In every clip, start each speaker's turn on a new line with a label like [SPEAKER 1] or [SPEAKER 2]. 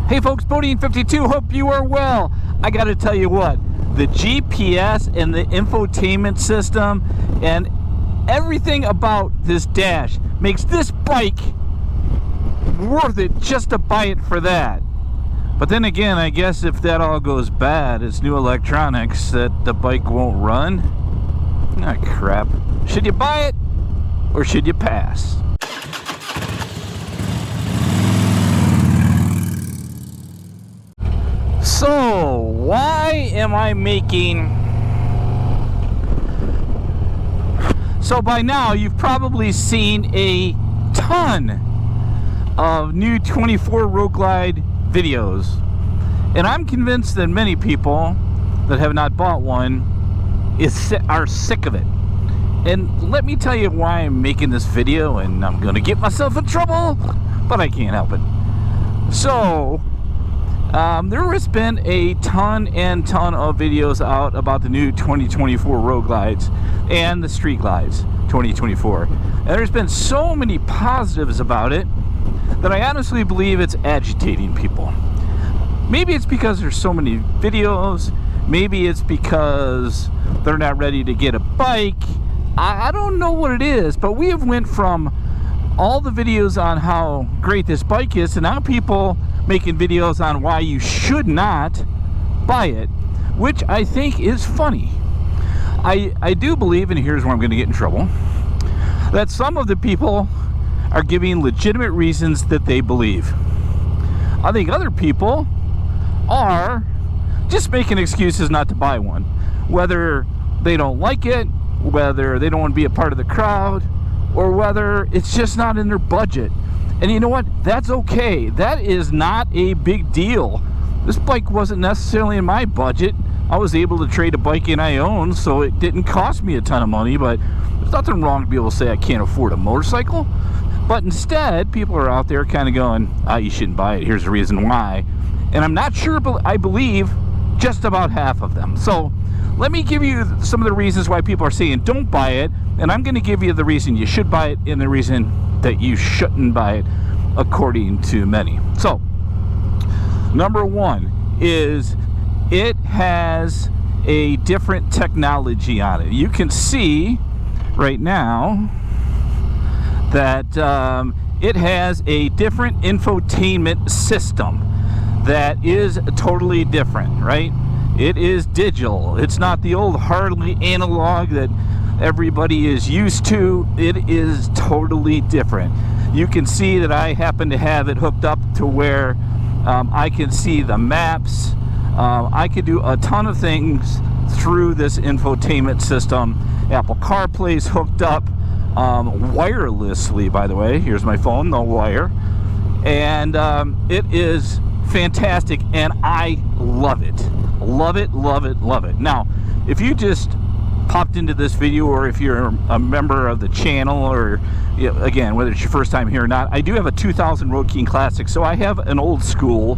[SPEAKER 1] Hey folks, BoDean 52, hope you are well. I gotta tell you what, the GPS and the infotainment system and everything about this dash makes this bike worth it just to buy it for that. But then again, I guess if that all goes bad, it's new electronics that the bike won't run. Ah, crap. Should you buy it or should you pass? So, why am I making... So by now, you've probably seen a ton of new 24 Road Glide videos. And I'm convinced that many people that have not bought one are sick of it. And let me tell you why I'm making this video, and I'm going to get myself in trouble, but I can't help it. So... there has been a ton of videos out about the new 2024 Road Glides and the Street Glides 2024. And there's been so many positives about it that I honestly believe it's agitating people. Maybe it's because there's so many videos. Maybe it's because they're not ready to get a bike. I don't know what it is, but we have went from all the videos on how great this bike is to now people making videos on why you should not buy it, which I think is funny. I do believe, and here's where I'm going to get in trouble, that some of the people are giving legitimate reasons that they believe. I think other people are just making excuses not to buy one, whether they don't like it, whether they don't want to be a part of the crowd, or whether it's just not in their budget. And you know what? That's okay. That is not a big deal. This bike wasn't necessarily in my budget. I was able to trade a bike in I own, so it didn't cost me a ton of money, but there's nothing wrong to be able to say I can't afford a motorcycle. But instead, people are out there kind of going, you shouldn't buy it. Here's the reason why. And I'm not sure, but I believe just about half of them. So let me give you some of the reasons why people are saying don't buy it, and I'm going to give you the reason you should buy it and the reason that you shouldn't buy it, according to many. So, number one is it has a different technology on it. You can see right now that it has a different infotainment system that is totally different, right? It is digital. It's not the old Harley analog that everybody is used to. It is totally different. You can see that I happen to have it hooked up to where I can see the maps. I can do a ton of things through this infotainment system. Apple CarPlay is hooked up wirelessly, by the way. Here's my phone, no wire. And it is fantastic, and I love it. Love it, love it, love it. Now, if you just popped into this video, or if you're a member of the channel, or again, whether it's your first time here or not, I do have a 2000 Road King Classic, so I have an old school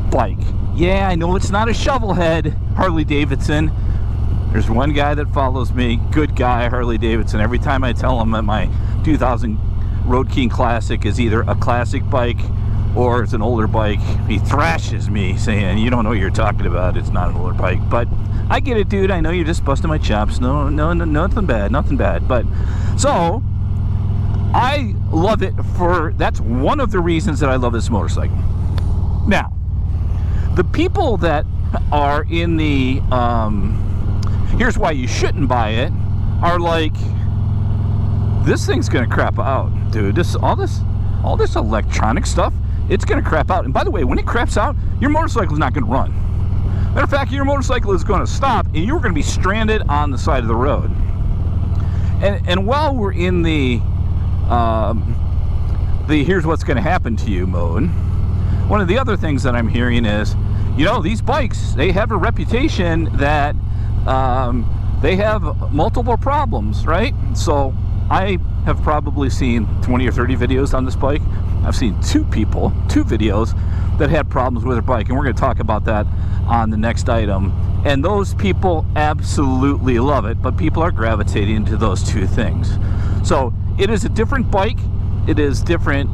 [SPEAKER 1] bike. Yeah, I know it's not a shovelhead Harley Davidson. There's one guy that follows me, good guy, Harley Davidson. Every time I tell him that my 2000 Road King Classic is either a classic bike or it's an older bike, he thrashes me saying, you don't know what you're talking about, it's not an older bike. But I get it, dude. I know you're just busting my chops. No, nothing bad, nothing bad. But so I love it that's one of the reasons that I love this motorcycle. Now, the people that are in the here's why you shouldn't buy it are like, this thing's gonna crap out, dude. All this electronic stuff, it's gonna crap out. And by the way, when it craps out, your motorcycle is not gonna run. Matter of fact, your motorcycle is going to stop, and you're going to be stranded on the side of the road. And while we're in the here's what's going to happen to you mode, one of the other things that I'm hearing is, you know, these bikes, they have a reputation that they have multiple problems, right? So I have probably seen 20 or 30 videos on this bike. I've seen two videos that had problems with their bike, and we're going to talk about that on the next item. And those people absolutely love it, but people are gravitating to those two things. So it is a different bike. It is different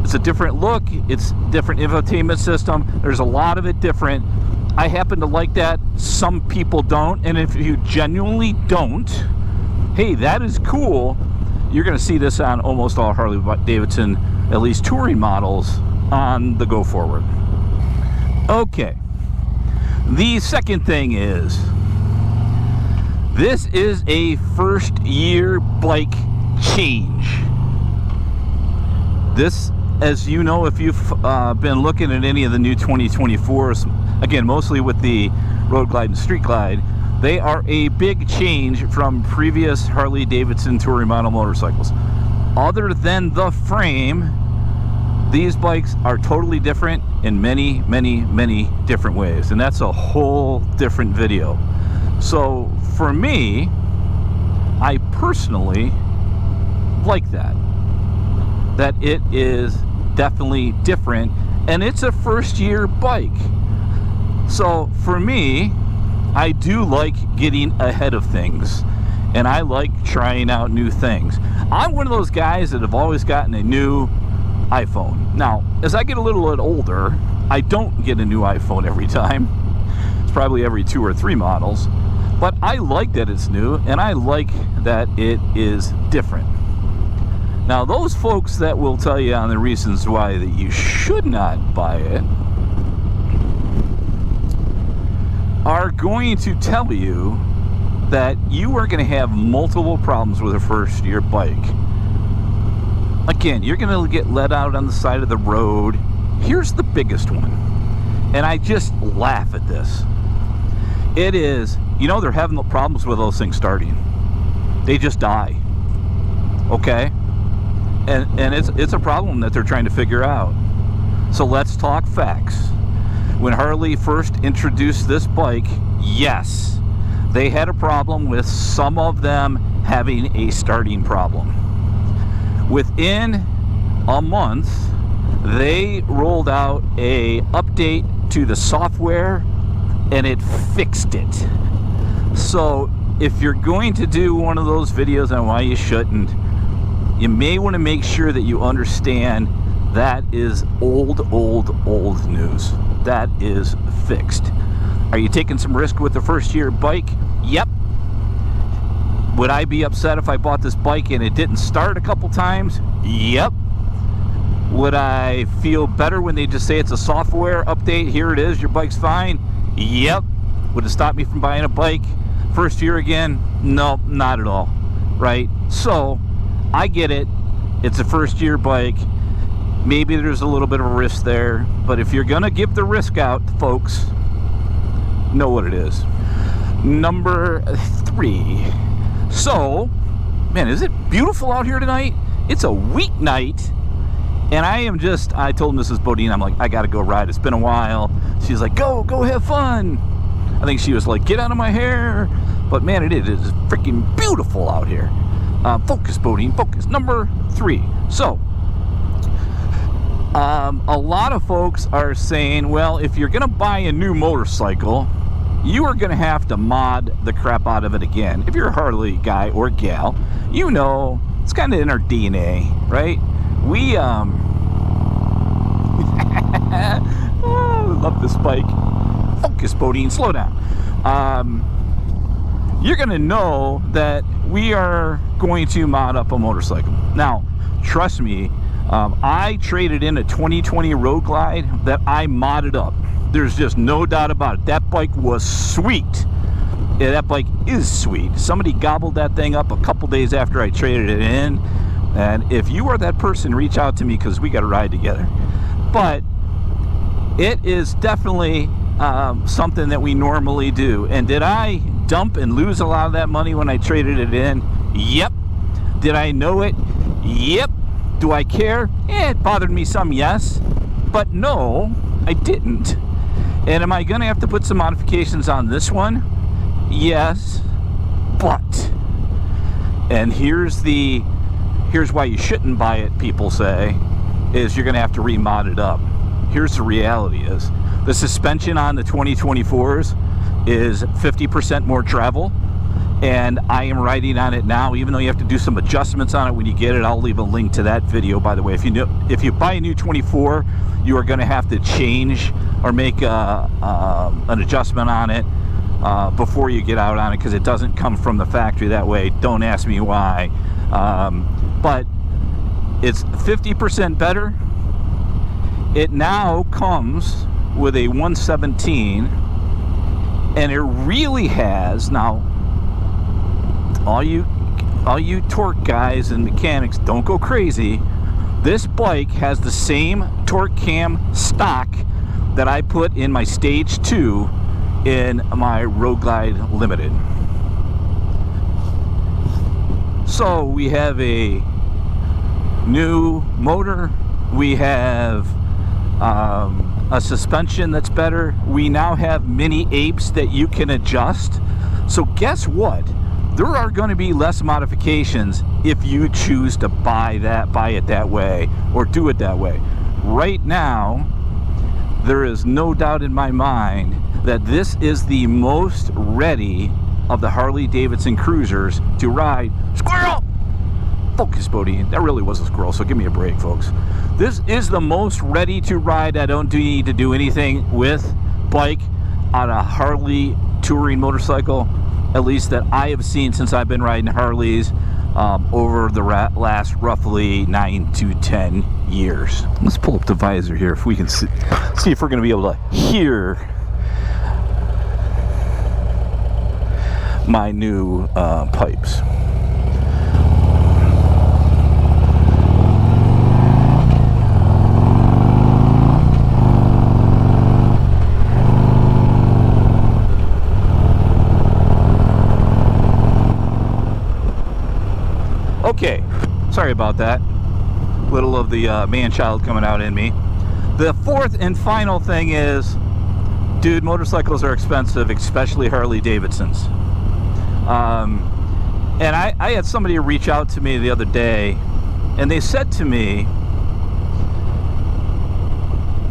[SPEAKER 1] It's a different look. It's different infotainment system. There's a lot of it different. I happen to like that. Some people don't. And if you genuinely don't, hey, that is cool. You're going to see this on almost all Harley Davidson, at least touring models, on the go forward. Okay. The second thing is, this is a first year bike change. This, as you know, if you've been looking at any of the new 2024s, again, mostly with the Road Glide and Street Glide, they are a big change from previous Harley Davidson touring model motorcycles. Other than the frame, these bikes are totally different in many, many, many different ways. And that's a whole different video. So for me, I personally like that. That it is definitely different. And it's a first year bike. So for me, I do like getting ahead of things, and I like trying out new things. I'm one of those guys that have always gotten a new iPhone. Now, as I get a little bit older, I don't get a new iPhone every time. It's probably every 2 or 3 models. But I like that it's new, and I like that it is different. Now, those folks that will tell you on the reasons why that you should not buy it are going to tell you that you are going to have multiple problems with a first year bike. Again, you're going to get let out on the side of the road. Here's the biggest one, and I just laugh at this. It is, you know, they're having problems with those things starting. They just die. Okay? And it's a problem that they're trying to figure out. So let's talk facts. When Harley first introduced this bike, yes, they had a problem with some of them having a starting problem. Within a month, they rolled out a update to the software, and it fixed it. So if you're going to do one of those videos on why you shouldn't, you may want to make sure that you understand that is old news. That is fixed. Are you taking some risk with the first year bike? Yep. Would I be upset if I bought this bike and it didn't start a couple times? Yep. Would I feel better when they just say it's a software update, here it is, your bike's fine? Yep. Would it stop me from buying a bike first year again? No, not at all. Right? So, I get it. It's a first year bike. Maybe there's a little bit of a risk there, but if you're gonna give the risk out, folks, know what it is. Number 3. So, man, is it beautiful out here tonight? It's a weeknight, and I told Mrs. BoDean, I'm like, I gotta go ride. It's been a while. She's like, go have fun. I think she was like, get out of my hair. But man, it is freaking beautiful out here. Focus, BoDean, focus. Number 3. So, a lot of folks are saying, well, if you're going to buy a new motorcycle, you are going to have to mod the crap out of it again. If you're a Harley guy or gal, you know, it's kind of in our DNA, right? We, oh, love this bike. Focus, BoDean, slow down. You're going to know that we are going to mod up a motorcycle. Now, trust me, I traded in a 2020 Road Glide that I modded up. There's just no doubt about it. That bike was sweet. Yeah, that bike is sweet. Somebody gobbled that thing up a couple days after I traded it in. And if you are that person, reach out to me because we got to ride together. But it is definitely something that we normally do. And did I dump and lose a lot of that money when I traded it in? Yep. Did I know it? Yep. Do I care? It bothered me some, yes. But no, I didn't. And am I going to have to put some modifications on this one? Yes. But, and here's why you shouldn't buy it, people say, is you're going to have to remod it up. Here's the reality is, the suspension on the 2024s is 50% more travel. and I am riding on it now, even though you have to do some adjustments on it when you get it. I'll leave a link to that video, by the way. If you buy a new 24, you are going to have to change or make an adjustment on it before you get out on it, because it doesn't come from the factory that way. Don't ask me why. But it's 50% better. It now comes with a 117, and it really has, now all you torque guys and mechanics, don't go crazy. This bike has the same torque cam stock that I put in my Stage 2 in my Road Glide Limited. So we have a new motor, we have a suspension that's better, we now have mini apes that you can adjust. So guess what? There are going to be less modifications if you choose to buy it that way or do it that way. Right now, there is no doubt in my mind that this is the most ready of the Harley Davidson cruisers to ride. Squirrel! Focus, BoDean. That really was a squirrel, so give me a break, folks. This is the most ready to ride. I don't need to do anything with bike on a Harley touring motorcycle, at least that I have seen since I've been riding Harleys over the last roughly 9 to 10 years. Let's pull up the visor here if we can see if we're going to be able to hear my new pipes. Okay, sorry about that. Little of the man-child coming out in me. The fourth and final thing is, dude, motorcycles are expensive, especially Harley Davidsons. And I had somebody reach out to me the other day, and they said to me,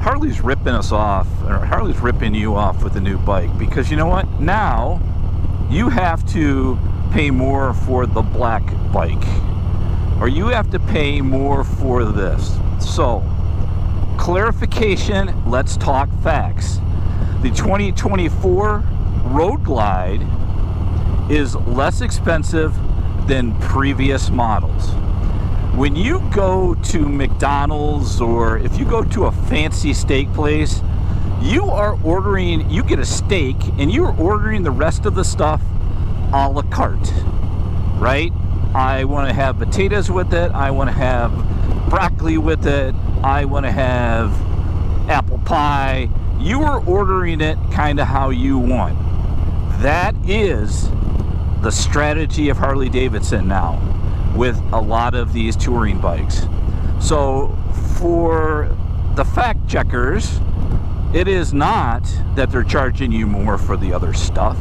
[SPEAKER 1] Harley's ripping us off, or Harley's ripping you off with the new bike, because you know what? Now you have to pay more for the black bike, or you have to pay more for this. So, clarification, let's talk facts. The 2024 Road Glide is less expensive than previous models. When you go to McDonald's, or if you go to a fancy steak place, you get a steak and you're ordering the rest of the stuff a la carte, right? I want to have potatoes with it, I want to have broccoli with it, I want to have apple pie. You are ordering it kind of how you want. That is the strategy of Harley Davidson now with a lot of these touring bikes. So for the fact checkers, it is not that they're charging you more for the other stuff.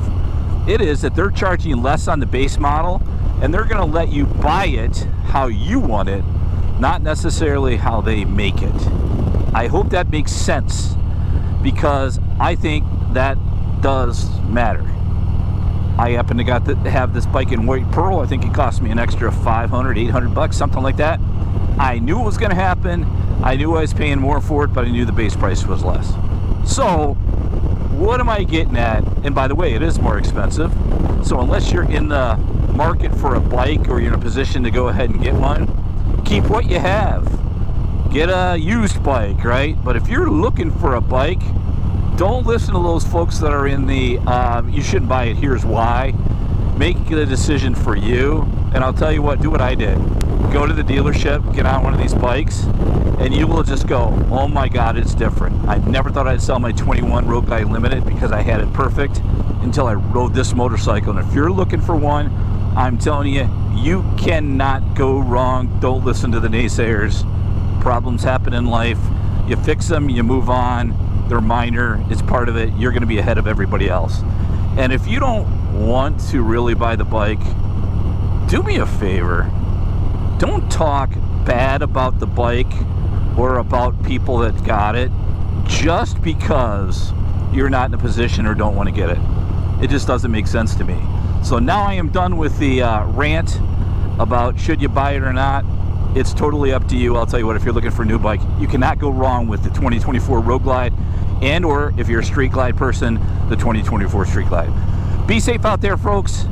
[SPEAKER 1] It is that they're charging less on the base model, and they're going to let you buy it how you want it, not necessarily how they make it. I hope that makes sense, because I think that does matter. I happen to have this bike in white pearl. I think it cost me an extra $500, $800, something like that. I knew it was going to happen. I knew I was paying more for it, but I knew the base price was less. So what am I getting at? And by the way, it is more expensive. So unless you're in the market for a bike, or you're in a position to go ahead and get one, keep what you have. Get a used bike, right? But if you're looking for a bike, don't listen to those folks that are in the you shouldn't buy it, here's why. Make the decision for you. And I'll tell you what, do what I did. Go to the dealership, get on one of these bikes, and you will just go, oh my God, it's different. I never thought I'd sell my 21 Road Glide Limited because I had it perfect until I rode this motorcycle. And if you're looking for one, I'm telling you, you cannot go wrong. Don't listen to the naysayers. Problems happen in life. You fix them, you move on. They're minor. It's part of it. You're going to be ahead of everybody else. And if you don't want to really buy the bike, do me a favor. Don't talk bad about the bike or about people that got it just because you're not in a position or don't want to get it. It just doesn't make sense to me. So now I am done with the rant about should you buy it or not. It's totally up to you. I'll tell you what, if you're looking for a new bike, you cannot go wrong with the 2024 Road Glide, and or if you're a Street Glide person, the 2024 Street Glide. Be safe out there, folks.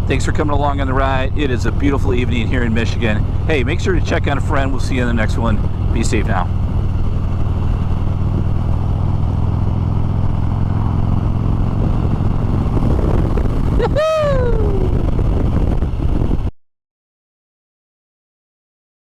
[SPEAKER 1] Thanks for coming along on the ride. It is a beautiful evening here in Michigan. Hey, make sure to check on a friend. We'll see you in the next one. Be safe now.